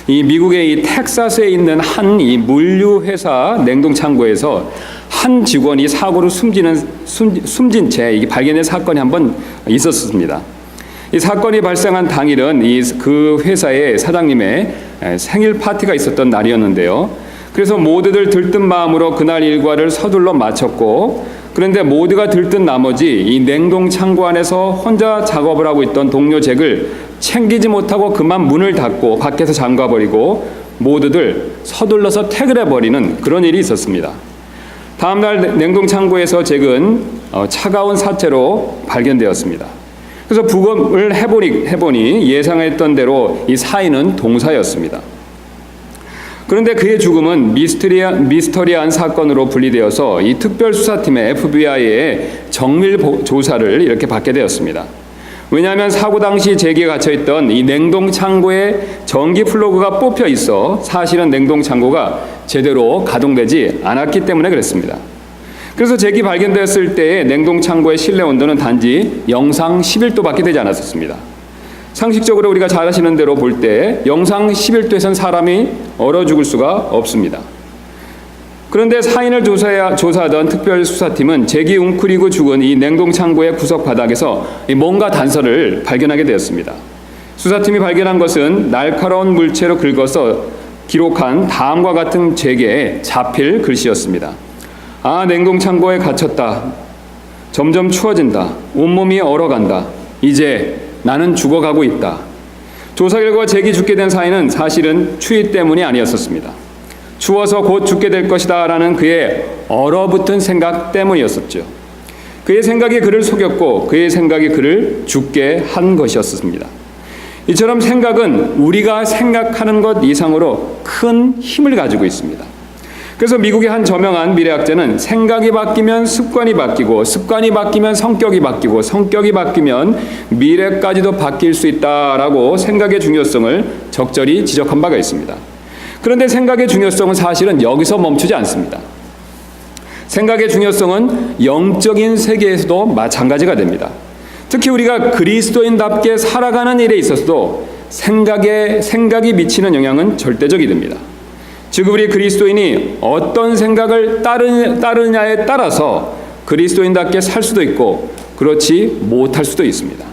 이 미국의 이 텍사스에 있는 한 이 물류 회사 냉동 창고에서 한 직원이 사고로 숨진 채 이게 발견된 사건이 한번 있었습니다. 이 사건이 발생한 당일은 그 회사의 사장님의 생일 파티가 있었던 날이었는데요. 그래서 모두들 들뜬 마음으로 그날 일과를 서둘러 마쳤고, 그런데 모두가 들뜬 나머지 이 냉동 창고 안에서 혼자 작업을 하고 있던 동료 잭을 챙기지 못하고 그만 문을 닫고 밖에서 잠가버리고 모두들 서둘러서 퇴근해버리는 그런 일이 있었습니다. 다음날 냉동 창고에서 잭은 차가운 사체로 발견되었습니다. 그래서 부검을 해보니 예상했던 대로 이 사인은 동사였습니다. 그런데 그의 죽음은 미스터리한 사건으로 분리되어서 이 특별수사팀의 FBI의 정밀 조사를 이렇게 받게 되었습니다. 왜냐하면 사고 당시 잭에 갇혀있던 이 냉동 창고에 전기 플러그가 뽑혀 있어 사실은 냉동 창고가 제대로 가동되지 않았기 때문에 그랬습니다. 그래서 잭이 발견되었을 때의 냉동 창고의 실내 온도는 단지 영상 11도밖에 되지 않았습니다. 상식적으로 우리가 잘 아시는 대로 볼 때 영상 11도에선 사람이 얼어 죽을 수가 없습니다. 그런데 사인을 조사하던 특별수사팀은 잭이 웅크리고 죽은 이 냉동 창고의 구석 바닥에서 뭔가 단서를 발견하게 되었습니다. 수사팀이 발견한 것은 날카로운 물체로 긁어서 기록한 다음과 같은 잭에 자필 글씨였습니다. 아, 냉동 창고에 갇혔다. 점점 추워진다. 온몸이 얼어간다. 이제 나는 죽어가고 있다. 조사 결과 잭이 죽게 된 사인은 사실은 추위 때문이 아니었습니다. 추워서 곧 죽게 될 것이다 라는 그의 얼어붙은 생각 때문이었었죠. 그의 생각이 그를 속였고 그의 생각이 그를 죽게 한 것이었습니다. 이처럼 생각은 우리가 생각하는 것 이상으로 큰 힘을 가지고 있습니다. 그래서 미국의 한 저명한 미래학자는 생각이 바뀌면 습관이 바뀌고 습관이 바뀌면 성격이 바뀌고 성격이 바뀌면 미래까지도 바뀔 수 있다라고 생각의 중요성을 적절히 지적한 바가 있습니다. 그런데 생각의 중요성은 사실은 여기서 멈추지 않습니다. 생각의 중요성은 영적인 세계에서도 마찬가지가 됩니다. 특히 우리가 그리스도인답게 살아가는 일에 있어서도 생각이 미치는 영향은 절대적이 됩니다. 즉 우리 그리스도인이 어떤 생각을 따르냐에 따라서 그리스도인답게 살 수도 있고 그렇지 못할 수도 있습니다.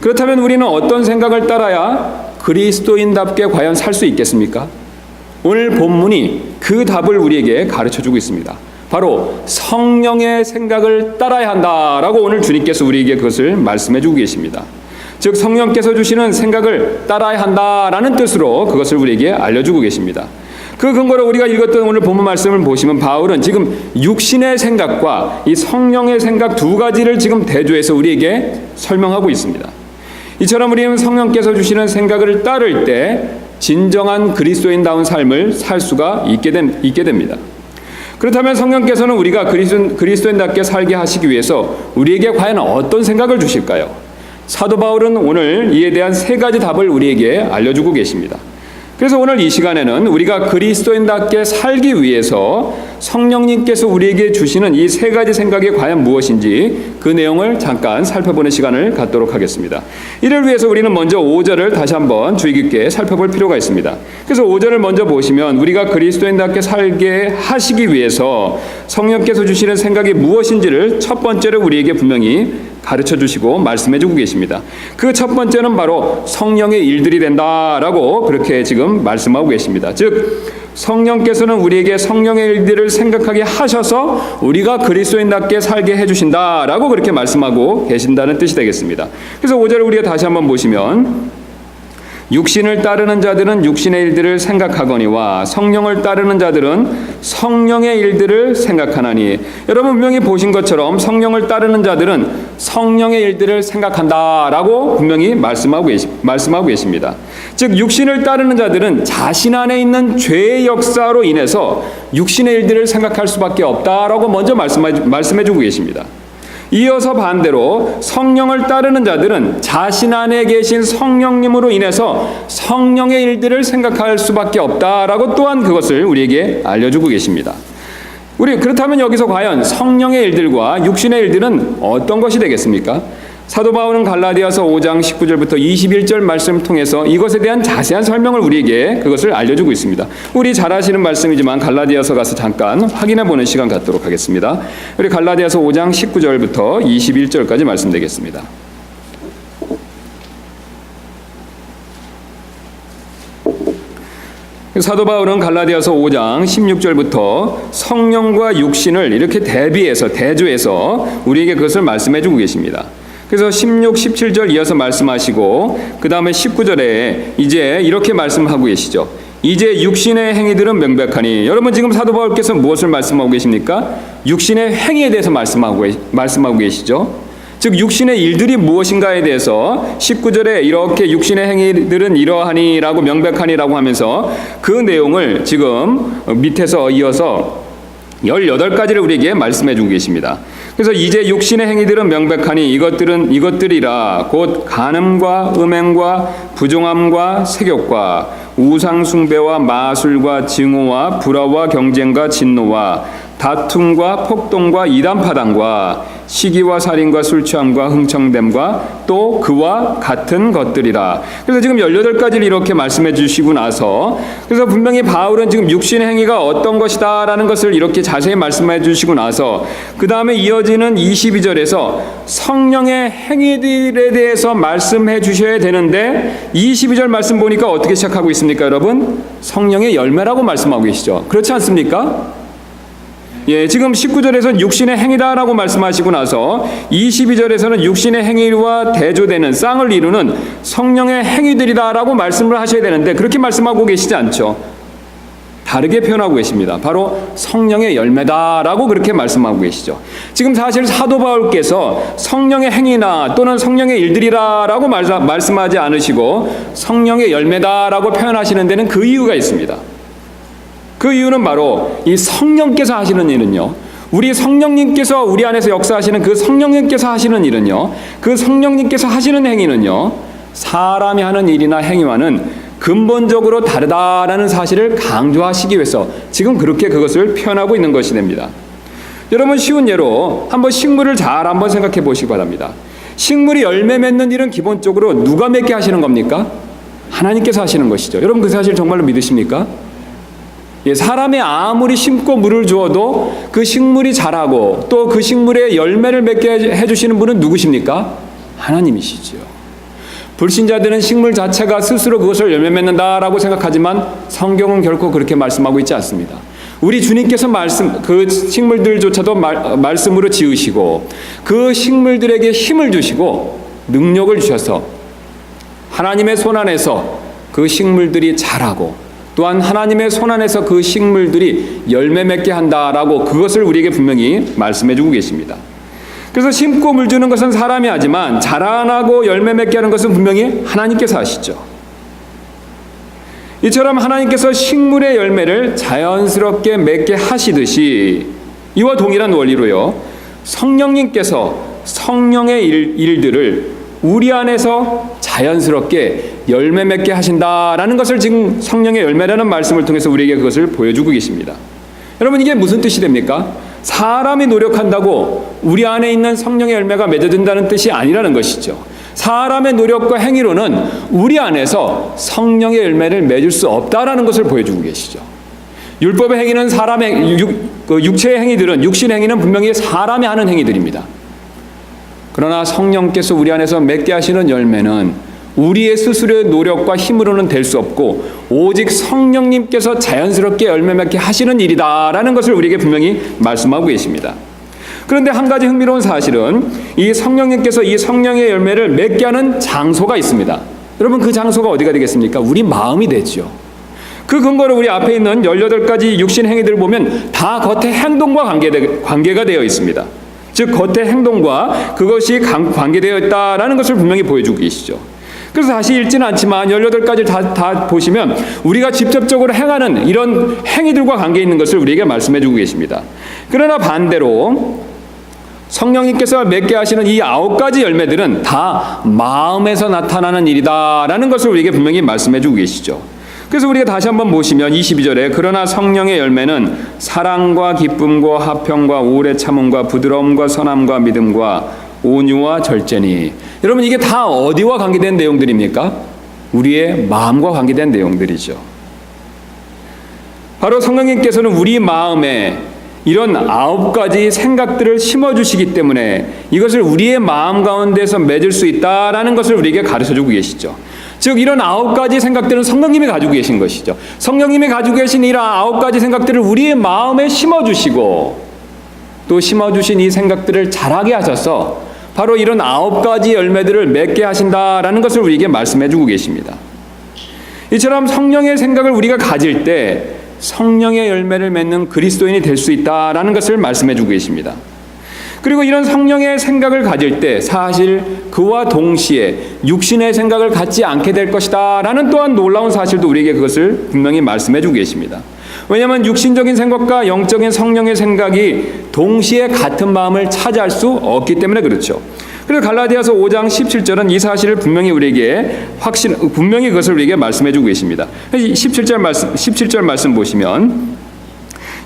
그렇다면 우리는 어떤 생각을 따라야 그리스도인답게 과연 살 수 있겠습니까? 오늘 본문이 그 답을 우리에게 가르쳐주고 있습니다. 바로 성령의 생각을 따라야 한다라고 오늘 주님께서 우리에게 그것을 말씀해주고 계십니다. 즉 성령께서 주시는 생각을 따라야 한다라는 뜻으로 그것을 우리에게 알려주고 계십니다. 그 근거로 우리가 읽었던 오늘 본문 말씀을 보시면 바울은 지금 육신의 생각과 이 성령의 생각 두 가지를 지금 대조해서 우리에게 설명하고 있습니다. 이처럼 우리는 성령께서 주시는 생각을 따를 때 진정한 그리스도인다운 삶을 살 수가 있게 됩니다. 그렇다면 성령께서는 우리가 그리스도인답게 살게 하시기 위해서 우리에게 과연 어떤 생각을 주실까요? 사도 바울은 오늘 이에 대한 세 가지 답을 우리에게 알려주고 계십니다. 그래서 오늘 이 시간에는 우리가 그리스도인답게 살기 위해서 성령님께서 우리에게 주시는 이 세 가지 생각이 과연 무엇인지 그 내용을 잠깐 살펴보는 시간을 갖도록 하겠습니다. 이를 위해서 우리는 먼저 5절을 다시 한번 주의 깊게 살펴볼 필요가 있습니다. 그래서 5절을 먼저 보시면 우리가 그리스도인답게 살게 하시기 위해서 성령께서 주시는 생각이 무엇인지를 첫 번째로 우리에게 분명히 가르쳐 주시고 말씀해 주고 계십니다. 그 첫 번째는 바로 성령의 일들이 된다라고 그렇게 지금 말씀하고 계십니다. 즉 성령께서는 우리에게 성령의 일들을 생각하게 하셔서 우리가 그리스도인답게 살게 해주신다라고 그렇게 말씀하고 계신다는 뜻이 되겠습니다. 그래서 5절을 우리가 다시 한번 보시면 육신을 따르는 자들은 육신의 일들을 생각하거니와 성령을 따르는 자들은 성령의 일들을 생각하나니. 여러분 분명히 보신 것처럼 성령을 따르는 자들은 성령의 일들을 생각한다라고 분명히 말씀하고 계십니다. 즉 육신을 따르는 자들은 자신 안에 있는 죄의 역사로 인해서 육신의 일들을 생각할 수밖에 없다라고 먼저 말씀해주고 계십니다. 이어서 반대로 성령을 따르는 자들은 자신 안에 계신 성령님으로 인해서 성령의 일들을 생각할 수밖에 없다라고 또한 그것을 우리에게 알려주고 계십니다. 그렇다면 여기서 과연 성령의 일들과 육신의 일들은 어떤 것이 되겠습니까? 사도 바울은 갈라디아서 5장 19절부터 21절 말씀을 통해서 이것에 대한 자세한 설명을 우리에게 그것을 알려주고 있습니다. 우리 잘 아시는 말씀이지만 갈라디아서 가서 잠깐 확인해보는 시간 갖도록 하겠습니다. 우리 갈라디아서 5장 19절부터 21절까지 말씀드리겠습니다. 사도 바울은 갈라디아서 5장 16절부터 성령과 육신을 이렇게 대조해서 우리에게 그것을 말씀해주고 계십니다. 그래서 16, 17절 이어서 말씀하시고 그 다음에 19절에 이제 이렇게 말씀하고 계시죠. 이제 육신의 행위들은 명백하니, 여러분 지금 사도 바울께서 무엇을 말씀하고 계십니까? 육신의 행위에 대해서 말씀하고 계시죠. 즉 육신의 일들이 무엇인가에 대해서 19절에 이렇게 육신의 행위들은 이러하니라고 명백하니라고 하면서 그 내용을 지금 밑에서 이어서 18가지를 우리에게 말씀해 주고 계십니다. 그래서 이제 육신의 행위들은 명백하니 이것들이라 곧 간음과 음행과 부정함과 색욕과 우상 숭배와 마술과 증오와 불화와 경쟁과 진노와 다툼과 폭동과 이단파당과 시기와 살인과 술취함과 흥청됨과 또 그와 같은 것들이라. 그래서 지금 18가지를 이렇게 말씀해 주시고 나서 그래서 분명히 바울은 지금 육신의 행위가 어떤 것이다라는 것을 이렇게 자세히 말씀해 주시고 나서 그 다음에 이어지는 22절에서 성령의 행위들에 대해서 말씀해 주셔야 되는데 22절 말씀 보니까 어떻게 시작하고 있습니까, 여러분? 성령의 열매라고 말씀하고 계시죠. 그렇지 않습니까? 예, 지금 19절에서는 육신의 행위다라고 말씀하시고 나서 22절에서는 육신의 행위와 대조되는 쌍을 이루는 성령의 행위들이다라고 말씀을 하셔야 되는데 그렇게 말씀하고 계시지 않죠. 다르게 표현하고 계십니다. 바로 성령의 열매다라고 그렇게 말씀하고 계시죠. 지금 사실 사도 바울께서 성령의 행위나 또는 성령의 일들이라고 말씀하지 않으시고 성령의 열매다라고 표현하시는 데는 그 이유가 있습니다. 그 이유는 바로 이 성령께서 하시는 일은요, 우리 성령님께서 우리 안에서 역사하시는 그 성령님께서 하시는 일은요, 그 성령님께서 하시는 행위는요, 사람이 하는 일이나 행위와는 근본적으로 다르다라는 사실을 강조하시기 위해서 지금 그렇게 그것을 표현하고 있는 것이 됩니다. 여러분 쉬운 예로 한번 식물을 잘 한번 생각해 보시기 바랍니다. 식물이 열매 맺는 일은 기본적으로 누가 맺게 하시는 겁니까? 하나님께서 하시는 것이죠. 여러분 그 사실 정말로 믿으십니까? 예, 사람이 아무리 심고 물을 주어도 그 식물이 자라고 또 그 식물에 열매를 맺게 해주시는 분은 누구십니까? 하나님이시죠. 불신자들은 식물 자체가 스스로 그것을 열매 맺는다라고 생각하지만 성경은 결코 그렇게 말씀하고 있지 않습니다. 우리 주님께서 그 식물들조차도 말씀으로 지으시고 그 식물들에게 힘을 주시고 능력을 주셔서 하나님의 손 안에서 그 식물들이 자라고 또한 하나님의 손 안에서 그 식물들이 열매 맺게 한다라고 그것을 우리에게 분명히 말씀해 주고 계십니다. 그래서 심고 물 주는 것은 사람이 하지만 자라나고 열매 맺게 하는 것은 분명히 하나님께서 하시죠. 이처럼 하나님께서 식물의 열매를 자연스럽게 맺게 하시듯이 이와 동일한 원리로요, 성령님께서 성령의 일들을 우리 안에서 자연스럽게 열매 맺게 하신다라는 것을 지금 성령의 열매라는 말씀을 통해서 우리에게 그것을 보여주고 계십니다. 여러분 이게 무슨 뜻이 됩니까? 사람이 노력한다고 우리 안에 있는 성령의 열매가 맺어진다는 뜻이 아니라는 것이죠. 사람의 노력과 행위로는 우리 안에서 성령의 열매를 맺을 수 없다라는 것을 보여주고 계시죠. 율법의 행위는 사람의 육체의 행위들은 육신의 행위는 분명히 사람이 하는 행위들입니다. 그러나 성령께서 우리 안에서 맺게 하시는 열매는 우리의 스스로의 노력과 힘으로는 될 수 없고 오직 성령님께서 자연스럽게 열매 맺게 하시는 일이다라는 것을 우리에게 분명히 말씀하고 계십니다. 그런데 한 가지 흥미로운 사실은 이 성령님께서 이 성령의 열매를 맺게 하는 장소가 있습니다. 여러분 그 장소가 어디가 되겠습니까? 우리 마음이 되죠. 그 근거로 우리 앞에 있는 18가지 육신 행위들을 보면 다 겉의 행동과 관계가 되어 있습니다. 즉 겉의 행동과 그것이 관계되어 있다라는 것을 분명히 보여주고 계시죠. 그래서 다시 읽지는 않지만 18가지를 다 보시면 우리가 직접적으로 행하는 이런 행위들과 관계 있는 것을 우리에게 말씀해 주고 계십니다. 그러나 반대로 성령님께서 맺게 하시는 이 9가지 열매들은 다 마음에서 나타나는 일이다라는 것을 우리에게 분명히 말씀해 주고 계시죠. 그래서 우리가 다시 한번 보시면 22절에 그러나 성령의 열매는 사랑과 기쁨과 화평과 오래 참음과 부드러움과 선함과 믿음과 온유와 절제니. 여러분, 이게 다 어디와 관계된 내용들입니까? 우리의 마음과 관계된 내용들이죠. 바로 성령님께서는 우리 마음에 이런 9가지 생각들을 심어주시기 때문에 이것을 우리의 마음 가운데서 맺을 수 있다라는 것을 우리에게 가르쳐주고 계시죠. 즉 이런 9가지 생각들은 성령님이 가지고 계신 것이죠. 성령님이 가지고 계신 이런 9가지 생각들을 우리의 마음에 심어주시고 또 심어주신 이 생각들을 자라게 하셔서 바로 이런 9가지 열매들을 맺게 하신다라는 것을 우리에게 말씀해주고 계십니다. 이처럼 성령의 생각을 우리가 가질 때 성령의 열매를 맺는 그리스도인이 될 수 있다라는 것을 말씀해주고 계십니다. 그리고 이런 성령의 생각을 가질 때 사실 그와 동시에 육신의 생각을 갖지 않게 될 것이다 라는 또한 놀라운 사실도 우리에게 그것을 분명히 말씀해주고 계십니다. 왜냐하면 육신적인 생각과 영적인 성령의 생각이 동시에 같은 마음을 차지할 수 없기 때문에 그렇죠. 그래서 갈라디아서 5장 17절은 이 사실을 분명히 우리에게 분명히 그것을 우리에게 말씀해주고 계십니다. 17절 말씀 보시면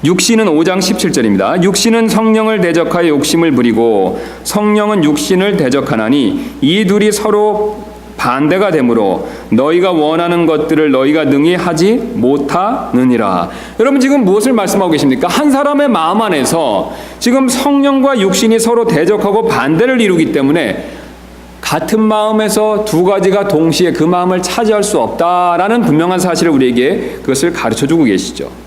육신은 5장 17절입니다. 육신은 성령을 대적하여 욕심을 부리고 성령은 육신을 대적하나니 이 둘이 서로 반대가 되므로 너희가 원하는 것들을 너희가 능히 하지 못하느니라. 여러분 지금 무엇을 말씀하고 계십니까? 한 사람의 마음 안에서 지금 성령과 육신이 서로 대적하고 반대를 이루기 때문에 같은 마음에서 두 가지가 동시에 그 마음을 차지할 수 없다라는 분명한 사실을 우리에게 그것을 가르쳐주고 계시죠.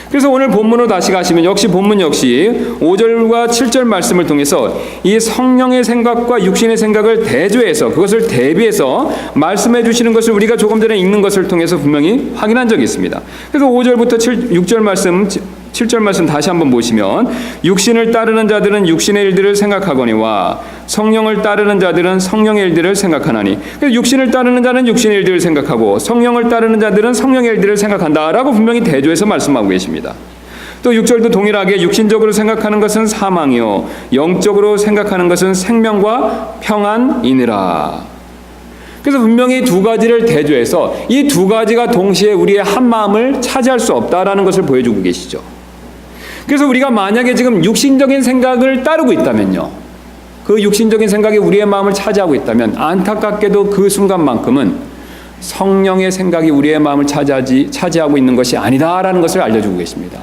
그래서 오늘 본문으로 다시 가시면 본문 역시 5절과 7절 말씀을 통해서 이 성령의 생각과 육신의 생각을 대조해서 그것을 대비해서 말씀해 주시는 것을 우리가 조금 전에 읽는 것을 통해서 분명히 확인한 적이 있습니다. 그래서 5절부터 6절 말씀 7절 말씀 다시 한번 보시면 육신을 따르는 자들은 육신의 일들을 생각하거니와 성령을 따르는 자들은 성령의 일들을 생각하나니. 그래서 육신을 따르는 자는 육신의 일들을 생각하고 성령을 따르는 자들은 성령의 일들을 생각한다라고 분명히 대조해서 말씀하고 계십니다. 또 6절도 동일하게 육신적으로 생각하는 것은 사망이요 영적으로 생각하는 것은 생명과 평안이니라. 그래서 분명히 두 가지를 대조해서 이 두 가지가 동시에 우리의 한 마음을 차지할 수 없다라는 것을 보여주고 계시죠. 그래서 우리가 만약에 지금 육신적인 생각을 따르고 있다면요, 그 육신적인 생각이 우리의 마음을 차지하고 있다면 안타깝게도 그 순간만큼은 성령의 생각이 우리의 마음을 차지하고 있는 것이 아니다라는 것을 알려주고 계십니다.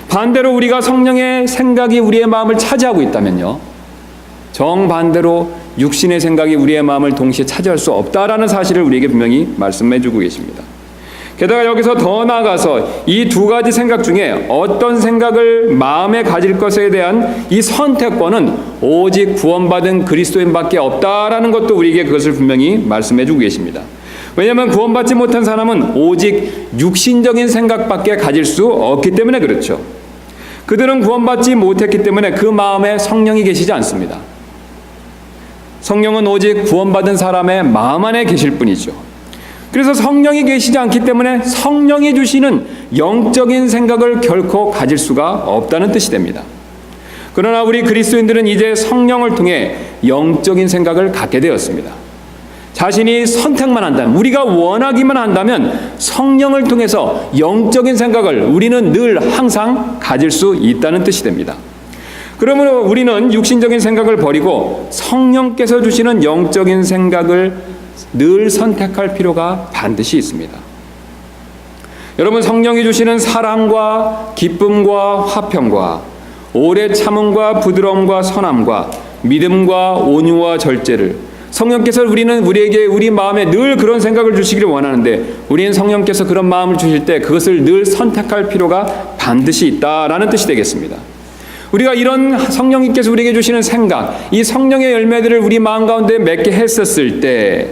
반대로 우리가 성령의 생각이 우리의 마음을 차지하고 있다면요, 정반대로 육신의 생각이 우리의 마음을 동시에 차지할 수 없다라는 사실을 우리에게 분명히 말씀해주고 계십니다. 게다가 여기서 더 나아가서 이 두 가지 생각 중에 어떤 생각을 마음에 가질 것에 대한 이 선택권은 오직 구원받은 그리스도인밖에 없다라는 것도 우리에게 그것을 분명히 말씀해주고 계십니다. 왜냐하면 구원받지 못한 사람은 오직 육신적인 생각밖에 가질 수 없기 때문에 그렇죠. 그들은 구원받지 못했기 때문에 그 마음에 성령이 계시지 않습니다. 성령은 오직 구원받은 사람의 마음 안에 계실 뿐이죠. 그래서 성령이 계시지 않기 때문에 성령이 주시는 영적인 생각을 결코 가질 수가 없다는 뜻이 됩니다. 그러나 우리 그리스도인들은 이제 성령을 통해 영적인 생각을 갖게 되었습니다. 자신이 선택만 한다면, 우리가 원하기만 한다면 성령을 통해서 영적인 생각을 우리는 늘 항상 가질 수 있다는 뜻이 됩니다. 그러므로 우리는 육신적인 생각을 버리고 성령께서 주시는 영적인 생각을 늘 선택할 필요가 반드시 있습니다. 여러분, 성령이 주시는 사랑과 기쁨과 화평과 오래 참음과 부드러움과 선함과 믿음과 온유와 절제를 성령께서 우리에게 우리 마음에 늘 그런 생각을 주시기를 원하는데 우리는 성령께서 그런 마음을 주실 때 그것을 늘 선택할 필요가 반드시 있다라는 뜻이 되겠습니다. 우리가 이런 성령님께서 우리에게 주시는 생각, 이 성령의 열매들을 우리 마음 가운데 맺게 했었을 때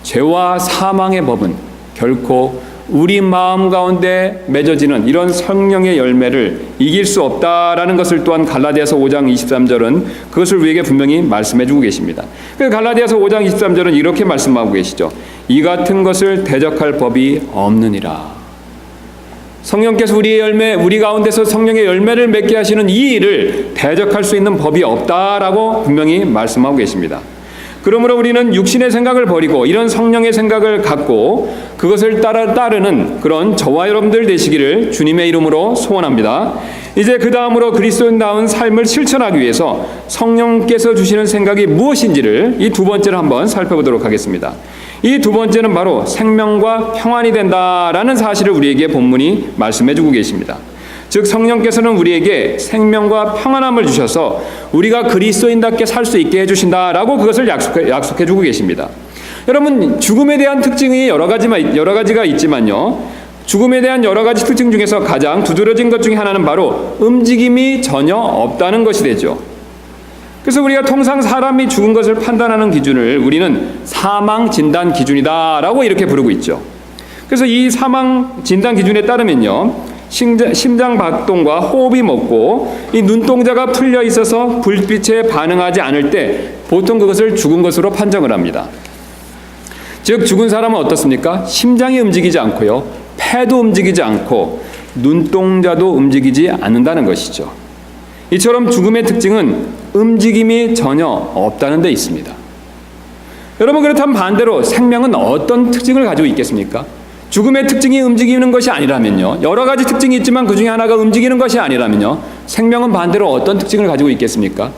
죄와 사망의 법은 결코 우리 마음 가운데 맺어지는 이런 성령의 열매를 이길 수 없다라는 것을 또한 갈라디아서 5장 23절은 그것을 우리에게 분명히 말씀해주고 계십니다. 그래서 갈라디아서 5장 23절은 이렇게 말씀하고 계시죠. 이 같은 것을 대적할 법이 없느니라. 성령께서 우리 가운데서 성령의 열매를 맺게 하시는 이 일을 대적할 수 있는 법이 없다라고 분명히 말씀하고 계십니다. 그러므로 우리는 육신의 생각을 버리고 이런 성령의 생각을 갖고 그것을 따르는 그런 저와 여러분들 되시기를 주님의 이름으로 소원합니다. 이제 그 다음으로 그리스도인다운 삶을 실천하기 위해서 성령께서 주시는 생각이 무엇인지를 이 두 번째를 한번 살펴보도록 하겠습니다. 이 두 번째는 바로 생명과 평안이 된다라는 사실을 우리에게 본문이 말씀해주고 계십니다. 즉 성령께서는 우리에게 생명과 평안함을 주셔서 우리가 그리스도인답게 살 수 있게 해주신다라고 그것을 약속해주고 계십니다. 여러분, 죽음에 대한 특징이 여러 가지가 있지만요, 죽음에 대한 여러 가지 특징 중에서 가장 두드러진 것 중에 하나는 바로 움직임이 전혀 없다는 것이 되죠. 그래서 우리가 통상 사람이 죽은 것을 판단하는 기준을 우리는 사망 진단 기준이다라고 이렇게 부르고 있죠. 그래서 이 사망 진단 기준에 따르면요, 심장 박동과 호흡이 멎고 이 눈동자가 풀려 있어서 불빛에 반응하지 않을 때 보통 그것을 죽은 것으로 판정을 합니다. 즉 죽은 사람은 어떻습니까? 심장이 움직이지 않고요, 폐도 움직이지 않고 눈동자도 움직이지 않는다는 것이죠. 이처럼 죽음의 특징은 움직임이 전혀 없다는 데 있습니다. 여러분, 그렇다면 반대로 생명은 어떤 특징을 가지고 있겠습니까? 죽음의 특징이 움직이는 것이 아니라면요, 여러 가지 특징이 있지만 그 중에 하나가 움직이는 것이 아니라면요, 생명은 반대로 어떤 특징을 가지고 있겠습니까?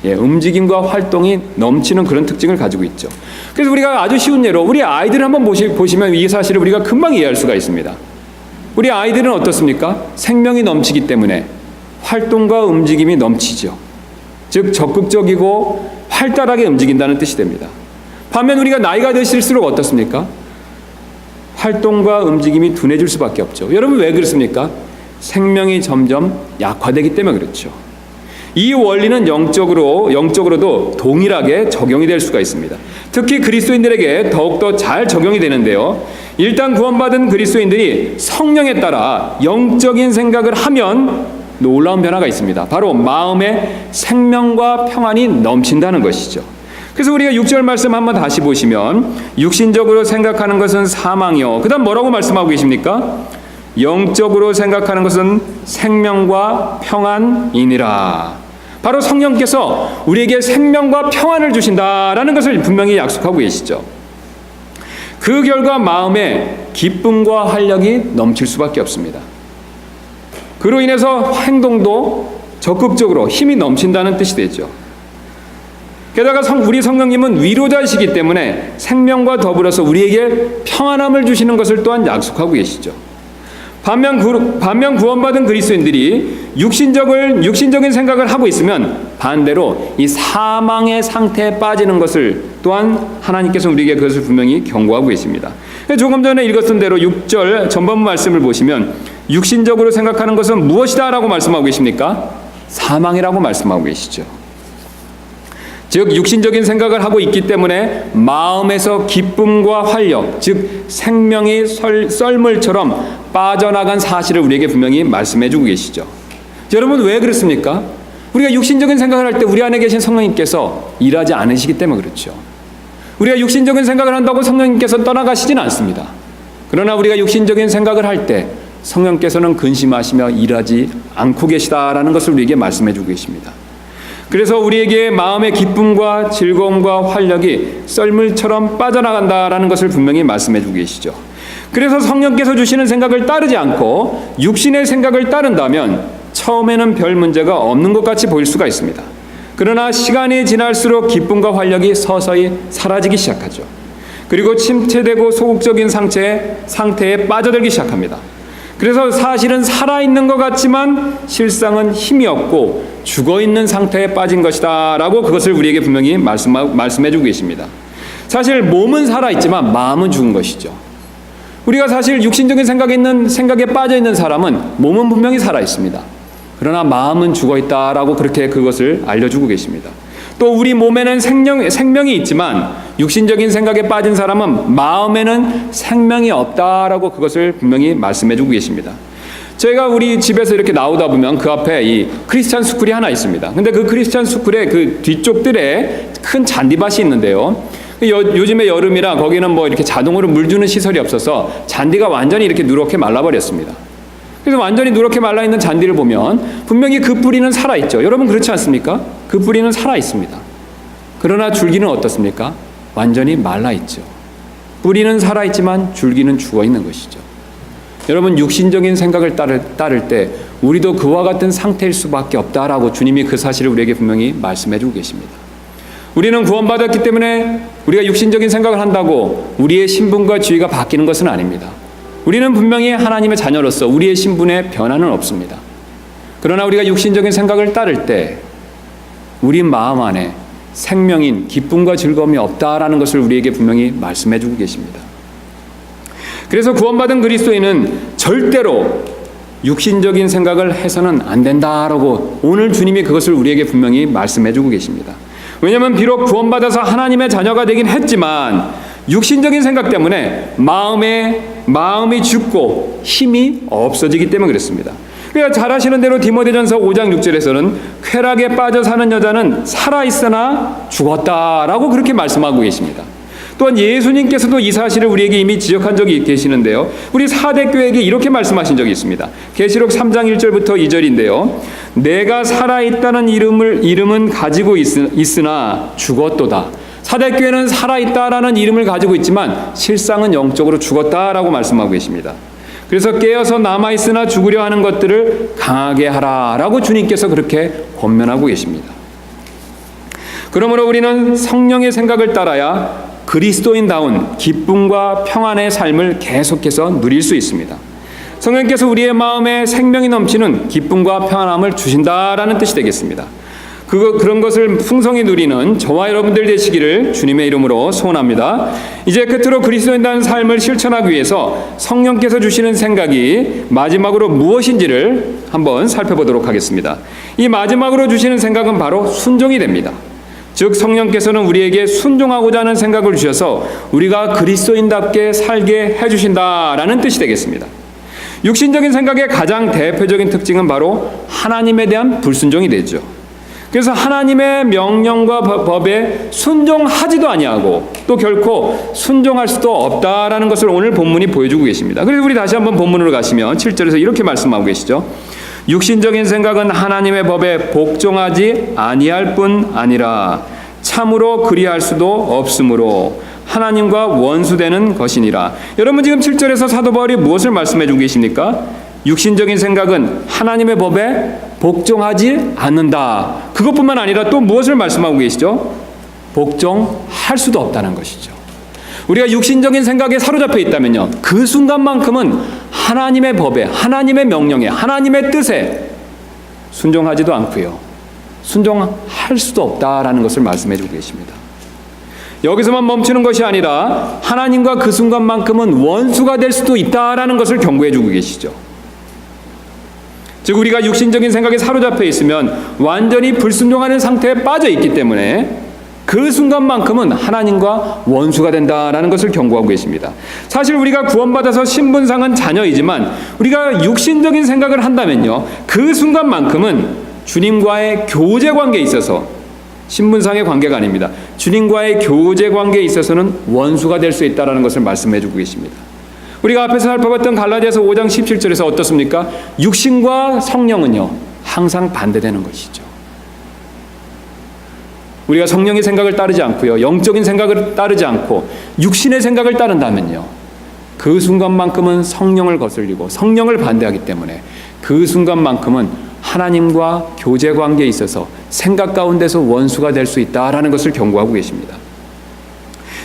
움직임과 활동이 넘치는 그런 특징을 가지고 있죠. 그래서 우리가 아주 쉬운 예로 우리 아이들을 한번 보시면 이 사실을 우리가 금방 이해할 수가 있습니다. 우리 아이들은 어떻습니까? 생명이 넘치기 때문에 활동과 움직임이 넘치죠. 즉 적극적이고 활달하게 움직인다는 뜻이 됩니다. 반면 우리가 나이가 드실수록 어떻습니까? 활동과 움직임이 둔해질 수밖에 없죠. 여러분, 왜 그렇습니까? 생명이 점점 약화되기 때문에 그렇죠. 이 원리는 영적으로도 동일하게 적용이 될 수가 있습니다. 특히 그리스도인들에게 더욱더 잘 적용이 되는데요, 일단 구원받은 그리스도인들이 성령에 따라 영적인 생각을 하면 놀라운 변화가 있습니다. 바로 마음에 생명과 평안이 넘친다는 것이죠. 그래서 우리가 6절 말씀 한번 다시 보시면 육신적으로 생각하는 것은 사망이요, 그 다음 뭐라고 말씀하고 계십니까? 영적으로 생각하는 것은 생명과 평안이니라. 바로 성령께서 우리에게 생명과 평안을 주신다라는 것을 분명히 약속하고 계시죠. 그 결과 마음에 기쁨과 활력이 넘칠 수밖에 없습니다. 그로 인해서 행동도 적극적으로 힘이 넘친다는 뜻이 되죠. 게다가 우리 성령님은 위로자이시기 때문에 생명과 더불어서 우리에게 평안함을 주시는 것을 또한 약속하고 계시죠. 반면 구원받은 그리스도인들이 육신적인 생각을 하고 있으면 반대로 이 사망의 상태에 빠지는 것을 또한 하나님께서 우리에게 그것을 분명히 경고하고 계십니다. 조금 전에 읽었던 대로 6절 전반부 말씀을 보시면 육신적으로 생각하는 것은 무엇이다 라고 말씀하고 계십니까? 사망이라고 말씀하고 계시죠. 즉 육신적인 생각을 하고 있기 때문에 마음에서 기쁨과 활력, 즉 생명이 썰물처럼 빠져나간 사실을 우리에게 분명히 말씀해주고 계시죠. 여러분, 왜 그렇습니까? 우리가 육신적인 생각을 할 때 우리 안에 계신 성령님께서 일하지 않으시기 때문에 그렇죠. 우리가 육신적인 생각을 한다고 성령님께서 떠나가시진 않습니다. 그러나 우리가 육신적인 생각을 할 때 성령께서는 근심하시며 일하지 않고 계시다라는 것을 우리에게 말씀해주고 계십니다. 그래서 우리에게 마음의 기쁨과 즐거움과 활력이 썰물처럼 빠져나간다라는 것을 분명히 말씀해주고 계시죠. 그래서 성령께서 주시는 생각을 따르지 않고 육신의 생각을 따른다면 처음에는 별 문제가 없는 것 같이 보일 수가 있습니다. 그러나 시간이 지날수록 기쁨과 활력이 서서히 사라지기 시작하죠. 그리고 침체되고 소극적인 상태에 빠져들기 시작합니다. 그래서 사실은 살아있는 것 같지만 실상은 힘이 없고 죽어있는 상태에 빠진 것이다 라고 그것을 우리에게 분명히 말씀해주고 계십니다. 사실 몸은 살아있지만 마음은 죽은 것이죠. 우리가 사실 육신적인 생각에 빠져있는 사람은 몸은 분명히 살아있습니다. 그러나 마음은 죽어있다라고 그렇게 그것을 알려주고 계십니다. 또 우리 몸에는 생명이 있지만 육신적인 생각에 빠진 사람은 마음에는 생명이 없다라고 그것을 분명히 말씀해주고 계십니다. 저희가 우리 집에서 이렇게 나오다 보면 그 앞에 이 크리스찬 스쿨이 하나 있습니다. 근데 그 크리스찬 스쿨의 그 뒤쪽 뜰에 큰 잔디밭이 있는데요. 요즘에 여름이라 거기는 뭐 이렇게 자동으로 물 주는 시설이 없어서 잔디가 완전히 이렇게 누렇게 말라버렸습니다. 그래서 완전히 누렇게 말라있는 잔디를 보면 분명히 그 뿌리는 살아있죠. 여러분 그렇지 않습니까? 그 뿌리는 살아있습니다. 그러나 줄기는 어떻습니까? 완전히 말라있죠. 뿌리는 살아있지만 줄기는 죽어있는 것이죠. 여러분, 육신적인 생각을 따를 때 우리도 그와 같은 상태일 수밖에 없다라고 주님이 그 사실을 우리에게 분명히 말씀해주고 계십니다. 우리는 구원받았기 때문에 우리가 육신적인 생각을 한다고 우리의 신분과 지위가 바뀌는 것은 아닙니다. 우리는 분명히 하나님의 자녀로서 우리의 신분에 변화는 없습니다. 그러나 우리가 육신적인 생각을 따를 때 우리 마음 안에 생명인 기쁨과 즐거움이 없다라는 것을 우리에게 분명히 말씀해주고 계십니다. 그래서 구원받은 그리스도인은 절대로 육신적인 생각을 해서는 안 된다라고 오늘 주님이 그것을 우리에게 분명히 말씀해주고 계십니다. 왜냐하면 비록 구원받아서 하나님의 자녀가 되긴 했지만 육신적인 생각 때문에 마음이 죽고 힘이 없어지기 때문에 그렇습니다. 그러니까 잘 아시는 대로 디모데전서 5장 6절에서는 쾌락에 빠져 사는 여자는 살아있으나 죽었다라고 그렇게 말씀하고 계십니다. 또한 예수님께서도 이 사실을 우리에게 이미 지적한 적이 계시는데요. 우리 사대교회에게 이렇게 말씀하신 적이 있습니다. 계시록 3장 1절부터 2절인데요. 내가 살아있다는 이름은 가지고 있으나 죽었도다. 사대교회는 살아있다라는 이름을 가지고 있지만 실상은 영적으로 죽었다라고 말씀하고 계십니다. 그래서 깨어서 남아있으나 죽으려 하는 것들을 강하게 하라라고 주님께서 그렇게 권면하고 계십니다. 그러므로 우리는 성령의 생각을 따라야 그리스도인다운 기쁨과 평안의 삶을 계속해서 누릴 수 있습니다. 성령께서 우리의 마음에 생명이 넘치는 기쁨과 평안함을 주신다라는 뜻이 되겠습니다. 그런 것을 풍성히 누리는 저와 여러분들 되시기를 주님의 이름으로 소원합니다. 이제 끝으로 그리스도인다운 삶을 실천하기 위해서 성령께서 주시는 생각이 마지막으로 무엇인지를 한번 살펴보도록 하겠습니다. 이 마지막으로 주시는 생각은 바로 순종이 됩니다. 즉 성령께서는 우리에게 순종하고자 하는 생각을 주셔서 우리가 그리스도인답게 살게 해주신다라는 뜻이 되겠습니다. 육신적인 생각의 가장 대표적인 특징은 바로 하나님에 대한 불순종이 되죠. 그래서 하나님의 명령과 법에 순종하지도 아니하고 또 결코 순종할 수도 없다라는 것을 오늘 본문이 보여주고 계십니다. 그래서 우리 다시 한번 본문으로 가시면 7절에서 이렇게 말씀하고 계시죠. 육신적인 생각은 하나님의 법에 복종하지 아니할 뿐 아니라 참으로 그리할 수도 없으므로 하나님과 원수되는 것이니라. 여러분, 지금 7절에서 사도 바울이 무엇을 말씀해 주고 계십니까? 육신적인 생각은 하나님의 법에 복종하지 않는다. 그것뿐만 아니라 또 무엇을 말씀하고 계시죠? 복종할 수도 없다는 것이죠. 우리가 육신적인 생각에 사로잡혀 있다면요, 그 순간만큼은 하나님의 법에, 하나님의 명령에, 하나님의 뜻에 순종하지도 않고요, 순종할 수도 없다라는 것을 말씀해 주고 계십니다. 여기서만 멈추는 것이 아니라 하나님과 그 순간만큼은 원수가 될 수도 있다라는 것을 경고해 주고 계시죠. 즉 우리가 육신적인 생각에 사로잡혀 있으면 완전히 불순종하는 상태에 빠져 있기 때문에 그 순간만큼은 하나님과 원수가 된다라는 것을 경고하고 계십니다. 사실 우리가 구원받아서 신분상은 자녀이지만 우리가 육신적인 생각을 한다면요, 그 순간만큼은 주님과의 교제 관계에 있어서, 신분상의 관계가 아닙니다, 주님과의 교제 관계에 있어서는 원수가 될 수 있다는 것을 말씀해 주고 계십니다. 우리가 앞에서 살펴봤던 갈라디아서 5장 17절에서 어떻습니까? 육신과 성령은요 항상 반대되는 것이죠. 우리가 성령의 생각을 따르지 않고요, 영적인 생각을 따르지 않고 육신의 생각을 따른다면요, 그 순간만큼은 성령을 거슬리고 성령을 반대하기 때문에 그 순간만큼은 하나님과 교제 관계에 있어서 생각 가운데서 원수가 될 수 있다라는 것을 경고하고 계십니다.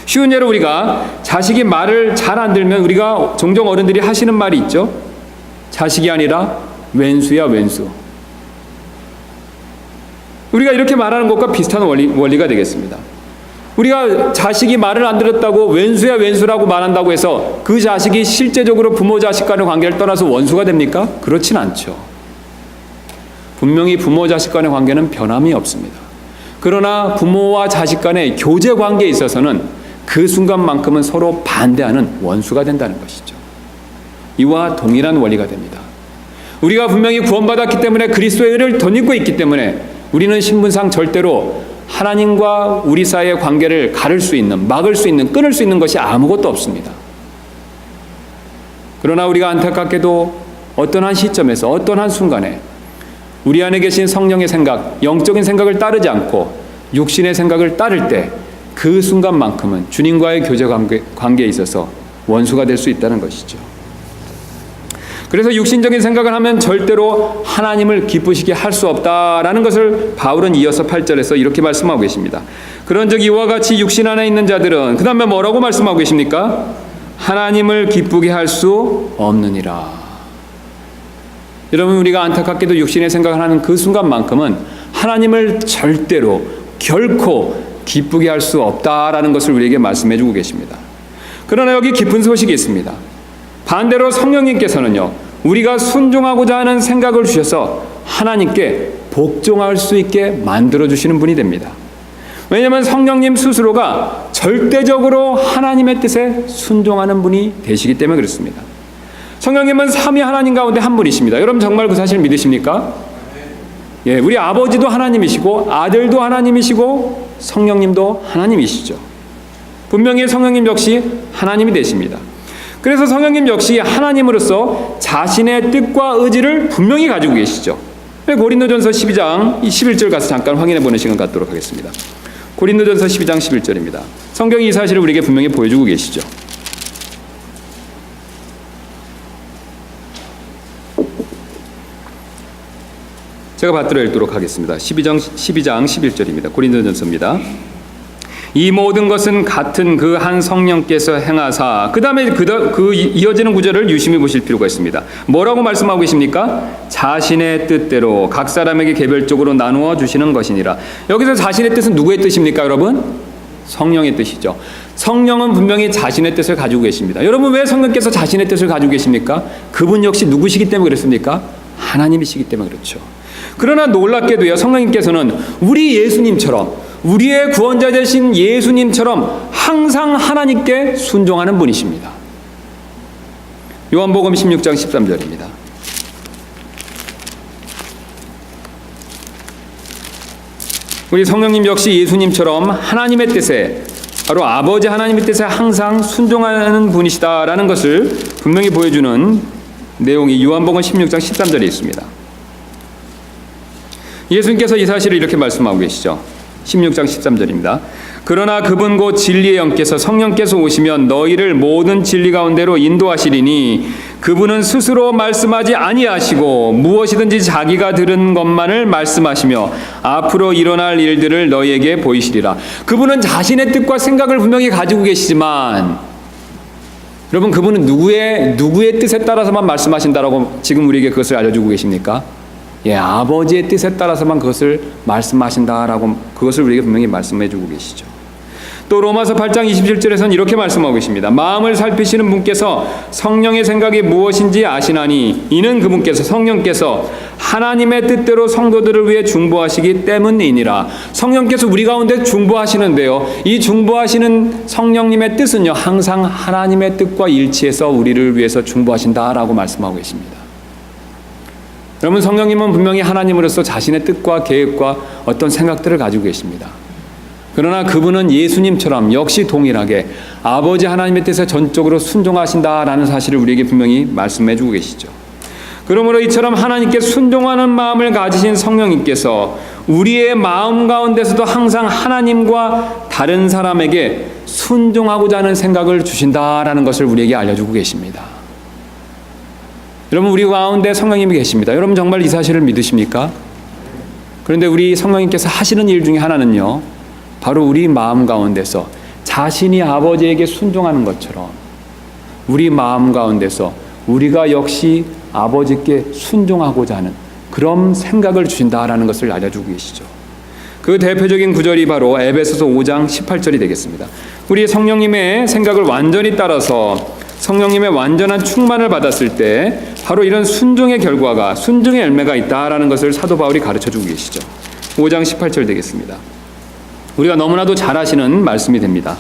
쉬운 예로 우리가 자식이 말을 잘 안 들으면 우리가 종종 어른들이 하시는 말이 있죠. 자식이 아니라 왼수야 왼수. 우리가 이렇게 말하는 것과 비슷한 원리가 되겠습니다. 우리가 자식이 말을 안 들었다고 왼수야 왼수라고 말한다고 해서 그 자식이 실제적으로 부모 자식 간의 관계를 떠나서 원수가 됩니까? 그렇진 않죠. 분명히 부모 자식 간의 관계는 변함이 없습니다. 그러나 부모와 자식 간의 교제 관계에 있어서는 그 순간만큼은 서로 반대하는 원수가 된다는 것이죠. 이와 동일한 원리가 됩니다. 우리가 분명히 구원받았기 때문에 그리스도의 의를 덧입고 있기 때문에 우리는 신분상 절대로 하나님과 우리 사이의 관계를 가를 수 있는, 막을 수 있는, 끊을 수 있는 것이 아무것도 없습니다. 그러나 우리가 안타깝게도 어떤 한 시점에서, 어떤 한 순간에 우리 안에 계신 성령의 생각, 영적인 생각을 따르지 않고 육신의 생각을 따를 때 그 순간만큼은 주님과의 교제 관계에 있어서 원수가 될 수 있다는 것이죠. 그래서 육신적인 생각을 하면 절대로 하나님을 기쁘시게 할 수 없다라는 것을 바울은 이어서 8절에서 이렇게 말씀하고 계십니다. 그런즉 이와 같이 육신 안에 있는 자들은 그 다음에 뭐라고 말씀하고 계십니까? 하나님을 기쁘게 할 수 없느니라. 여러분, 우리가 안타깝게도 육신의 생각을 하는 그 순간만큼은 하나님을 절대로 결코 기쁘게 할 수 없다라는 것을 우리에게 말씀해 주고 계십니다. 그러나 여기 기쁜 소식이 있습니다. 반대로 성령님께서는요, 우리가 순종하고자 하는 생각을 주셔서 하나님께 복종할 수 있게 만들어 주시는 분이 됩니다. 왜냐하면 성령님 스스로가 절대적으로 하나님의 뜻에 순종하는 분이 되시기 때문에 그렇습니다. 성령님은 삼위 하나님 가운데 한 분이십니다. 여러분 정말 그 사실 믿으십니까? 예, 우리 아버지도 하나님이시고 아들도 하나님이시고 성령님도 하나님이시죠. 분명히 성령님 역시 하나님이 되십니다. 그래서 성령님 역시 하나님으로서 자신의 뜻과 의지를 분명히 가지고 계시죠. 고린도전서 12장 11절 가서 잠깐 확인해 보는 시간 갖도록 하겠습니다. 고린도전서 12장 11절입니다. 성경이 이 사실을 우리에게 분명히 보여주고 계시죠. 제가 받들어 읽도록 하겠습니다. 12장 11절입니다. 고린도전서입니다. 이 모든 것은 같은 그 한 성령께서 행하사, 그 다음에 그 이어지는 구절을 유심히 보실 필요가 있습니다. 뭐라고 말씀하고 계십니까? 자신의 뜻대로 각 사람에게 개별적으로 나누어 주시는 것이니라. 여기서 자신의 뜻은 누구의 뜻입니까, 여러분? 성령의 뜻이죠. 성령은 분명히 자신의 뜻을 가지고 계십니다. 여러분, 왜 성령께서 자신의 뜻을 가지고 계십니까? 그분 역시 누구시기 때문에 그렇습니까? 하나님이시기 때문에 그렇죠. 그러나 놀랍게도요, 성령님께서는 우리 예수님처럼, 우리의 구원자 되신 예수님처럼 항상 하나님께 순종하는 분이십니다. 요한복음 16장 13절입니다. 우리 성령님 역시 예수님처럼 하나님의 뜻에, 바로 아버지 하나님의 뜻에 항상 순종하는 분이시다라는 것을 분명히 보여주는 내용이 요한복음 16장 13절에 있습니다. 예수님께서 이 사실을 이렇게 말씀하고 계시죠. 16장 13절입니다. 그러나 그분 곧 진리의 영께서 성령께서 오시면 너희를 모든 진리 가운데로 인도하시리니 그분은 스스로 말씀하지 아니하시고 무엇이든지 자기가 들은 것만을 말씀하시며 앞으로 일어날 일들을 너희에게 보이시리라. 그분은 자신의 뜻과 생각을 분명히 가지고 계시지만, 여러분, 그분은 누구의 뜻에 따라서만 말씀하신다라고 지금 우리에게 그것을 알려주고 계십니까? 예, 아버지의 뜻에 따라서만 그것을 말씀하신다라고 그것을 우리에게 분명히 말씀해주고 계시죠. 또 로마서 8장 27절에서는 이렇게 말씀하고 계십니다. 마음을 살피시는 분께서 성령의 생각이 무엇인지 아시나니 이는 그분께서, 성령께서 하나님의 뜻대로 성도들을 위해 중보하시기 때문이니라. 성령께서 우리 가운데 중보하시는데요, 이 중보하시는 성령님의 뜻은요, 항상 하나님의 뜻과 일치해서 우리를 위해서 중보하신다라고 말씀하고 계십니다. 여러분, 성령님은 분명히 하나님으로서 자신의 뜻과 계획과 어떤 생각들을 가지고 계십니다. 그러나 그분은 예수님처럼 역시 동일하게 아버지 하나님의 뜻에 전적으로 순종하신다라는 사실을 우리에게 분명히 말씀해 주고 계시죠. 그러므로 이처럼 하나님께 순종하는 마음을 가지신 성령님께서 우리의 마음 가운데서도 항상 하나님과 다른 사람에게 순종하고자 하는 생각을 주신다라는 것을 우리에게 알려주고 계십니다. 여러분, 우리 가운데 성령님이 계십니다. 여러분 정말 이 사실을 믿으십니까? 그런데 우리 성령님께서 하시는 일 중에 하나는요, 바로 우리 마음 가운데서 자신이 아버지에게 순종하는 것처럼 우리 마음 가운데서 우리가 역시 아버지께 순종하고자 하는 그런 생각을 주신다라는 것을 알려주고 계시죠. 그 대표적인 구절이 바로 에베소서 5장 18절이 되겠습니다. 우리 성령님의 생각을 완전히 따라서 성령님의 완전한 충만을 받았을 때 바로 이런 순종의 결과가, 순종의 열매가 있다라는 것을 사도 바울이 가르쳐주고 계시죠. 5장 18절 되겠습니다. 우리가 너무나도 잘 아시는 말씀이 됩니다.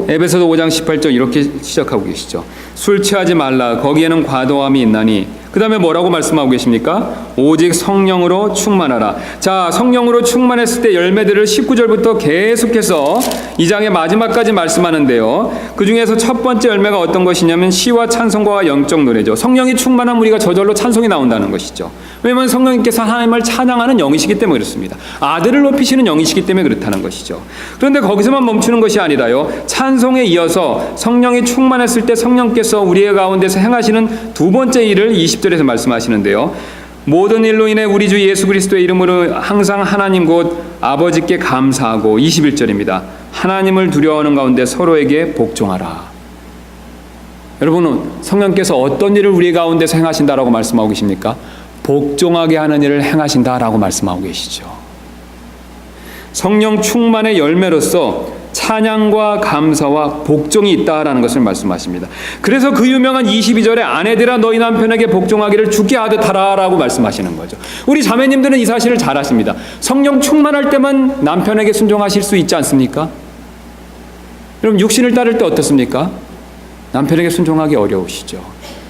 에베소서 5장 18절 이렇게 시작하고 계시죠. 술 취하지 말라. 거기에는 과도함이 있나니 그 다음에 뭐라고 말씀하고 계십니까? 오직 성령으로 충만하라. 자, 성령으로 충만했을 때 열매들을 19절부터 계속해서 이 장의 마지막까지 말씀하는데요. 그 중에서 첫 번째 열매가 어떤 것이냐면 시와 찬송과 영적 노래죠. 성령이 충만한 우리가 저절로 찬송이 나온다는 것이죠. 왜냐하면 성령님께서 하나님을 찬양하는 영이시기 때문에 그렇습니다. 아들을 높이시는 영이시기 때문에 그렇다는 것이죠. 그런데 거기서만 멈추는 것이 아니라요, 찬송에 이어서 성령이 충만했을 때 성령께서 우리의 가운데서 행하시는 두 번째 일을 20절에서 말씀하시는데요. 모든 일로 인해 우리 주 예수 그리스도의 이름으로 항상 하나님 곧 아버지께 감사하고, 21절입니다. 하나님을 두려워하는 가운데 서로에게 복종하라. 여러분은 성령께서 어떤 일을 우리 가운데서 행하신다라고 말씀하고 계십니까? 복종하게 하는 일을 행하신다라고 말씀하고 계시죠. 성령 충만의 열매로서 찬양과 감사와 복종이 있다라는 것을 말씀하십니다. 그래서 그 유명한 22절에 아내들아 너희 남편에게 복종하기를 주께 하듯 하라라고 말씀하시는 거죠. 우리 자매님들은 이 사실을 잘 아십니다. 성령 충만할 때만 남편에게 순종하실 수 있지 않습니까? 여러분, 육신을 따를 때 어떻습니까? 남편에게 순종하기 어려우시죠.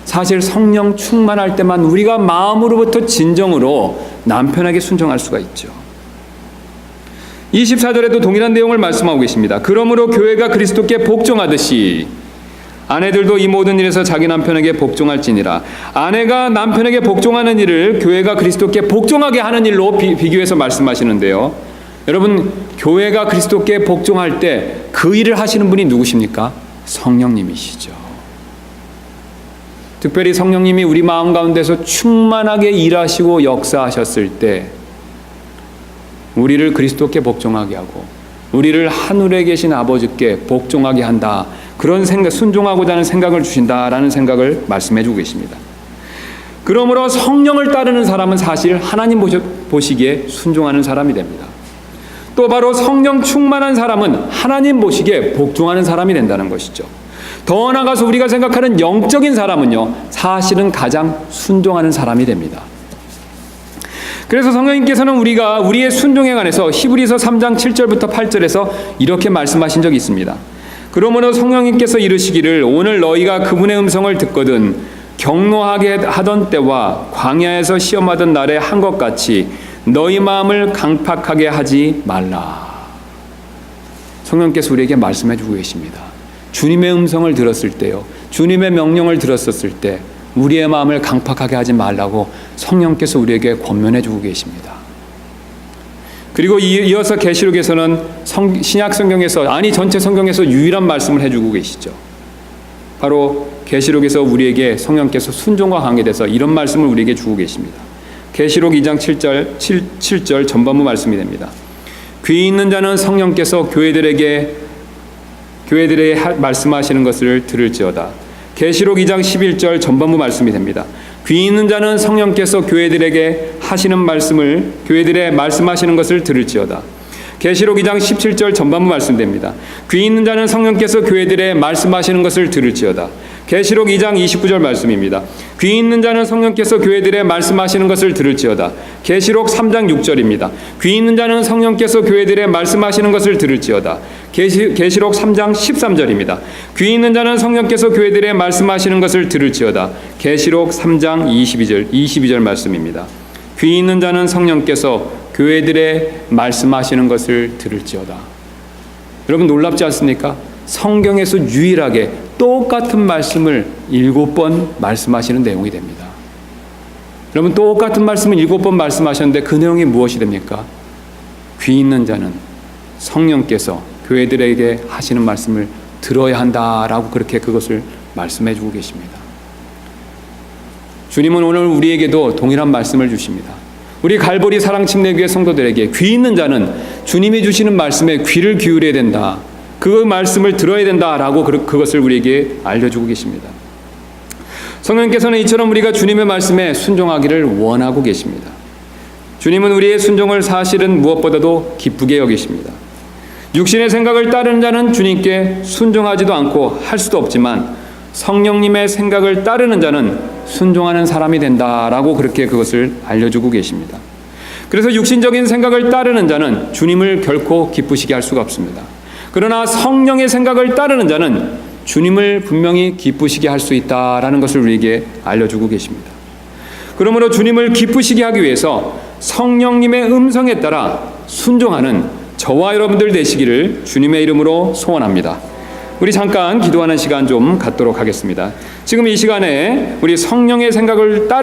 사실 성령 충만할 때만 우리가 마음으로부터 진정으로 남편에게 순종할 수가 있죠. 24절에도 동일한 내용을 말씀하고 계십니다. 그러므로 교회가 그리스도께 복종하듯이 아내들도 이 모든 일에서 자기 남편에게 복종할지니라. 아내가 남편에게 복종하는 일을 교회가 그리스도께 복종하게 하는 일로 비교해서 말씀하시는데요. 여러분, 교회가 그리스도께 복종할 때 그 일을 하시는 분이 누구십니까? 성령님이시죠. 특별히 성령님이 우리 마음 가운데서 충만하게 일하시고 역사하셨을 때 우리를 그리스도께 복종하게 하고 우리를 하늘에 계신 아버지께 복종하게 한다. 그런 생각, 순종하고자 하는 생각을 주신다라는 생각을 말씀해 주고 계십니다. 그러므로 성령을 따르는 사람은 사실 하나님 보시기에 순종하는 사람이 됩니다. 또 바로 성령 충만한 사람은 하나님 보시기에 복종하는 사람이 된다는 것이죠. 더 나아가서 우리가 생각하는 영적인 사람은요, 사실은 가장 순종하는 사람이 됩니다. 그래서 성령님께서는 우리가 우리의 순종에 관해서 히브리서 3장 7절부터 8절에서 이렇게 말씀하신 적이 있습니다. 그러므로 성령님께서 이르시기를 오늘 너희가 그분의 음성을 듣거든 경노하게 하던 때와 광야에서 시험하던 날에 한 것 같이 너희 마음을 강팍하게 하지 말라. 성령께서 우리에게 말씀해 주고 계십니다. 주님의 음성을 들었을 때요, 주님의 명령을 들었었을 때 우리의 마음을 강팍하게 하지 말라고 성령께서 우리에게 권면해 주고 계십니다. 그리고 이어서 계시록에서는 신약 성경에서, 아니 전체 성경에서 유일한 말씀을 해주고 계시죠. 바로 계시록에서 우리에게 성령께서 순종과 강에 대해서 이런 말씀을 우리에게 주고 계십니다. 계시록 2장 7절 전반부 말씀이 됩니다. 귀 있는 자는 성령께서 교회들에게 말씀하시는 것을 들을지어다. 계시록 2장 11절 전반부 말씀이 됩니다. 귀 있는 자는 성령께서 교회들에게 하시는 말씀을, 교회들에 말씀하시는 것을 들을지어다. 계시록 2장 17절 전반부 말씀됩니다. 귀 있는 자는 성령께서 교회들에 말씀하시는 것을 들을지어다. 계시록 2장 29절 말씀입니다. 귀 있는 자는 성령께서 교회들에 말씀하시는 것을 들을지어다. 계시록 3장 6절입니다. 귀 있는 자는 성령께서 교회들에 말씀하시는 것을 들을지어다. 계시록 3장 13절입니다. 귀 있는 자는 성령께서 교회들에 말씀하시는 것을 들을지어다. 계시록 3장 22절 말씀입니다. 귀 있는 자는 성령께서 교회들에 말씀하시는 것을 들을지어다. 여러분, 놀랍지 않습니까? 성경에서 유일하게 똑같은 말씀을 7번 말씀하시는 내용이 됩니다. 여러분, 똑같은 말씀을 7번 말씀하셨는데 그 내용이 무엇이 됩니까? 귀 있는 자는 성령께서 교회들에게 하시는 말씀을 들어야 한다라고 그렇게 그것을 말씀해 주고 계십니다. 주님은 오늘 우리에게도 동일한 말씀을 주십니다. 우리 갈보리 사랑침례교회 성도들에게 귀 있는 자는 주님이 주시는 말씀에 귀를 기울여야 된다. 그 말씀을 들어야 된다라고 그것을 우리에게 알려주고 계십니다. 성령께서는 이처럼 우리가 주님의 말씀에 순종하기를 원하고 계십니다. 주님은 우리의 순종을 사실은 무엇보다도 기쁘게 여기십니다. 육신의 생각을 따르는 자는 주님께 순종하지도 않고 할 수도 없지만 성령님의 생각을 따르는 자는 순종하는 사람이 된다라고 그렇게 그것을 알려주고 계십니다. 그래서 육신적인 생각을 따르는 자는 주님을 결코 기쁘시게 할 수가 없습니다. 그러나 성령의 생각을 따르는 자는 주님을 분명히 기쁘시게 할 수 있다라는 것을 우리에게 알려주고 계십니다. 그러므로 주님을 기쁘시게 하기 위해서 성령님의 음성에 따라 순종하는 저와 여러분들 되시기를 주님의 이름으로 소원합니다. 우리 잠깐 기도하는 시간 좀 갖도록 하겠습니다. 지금 이 시간에 우리 성령의 생각을 따라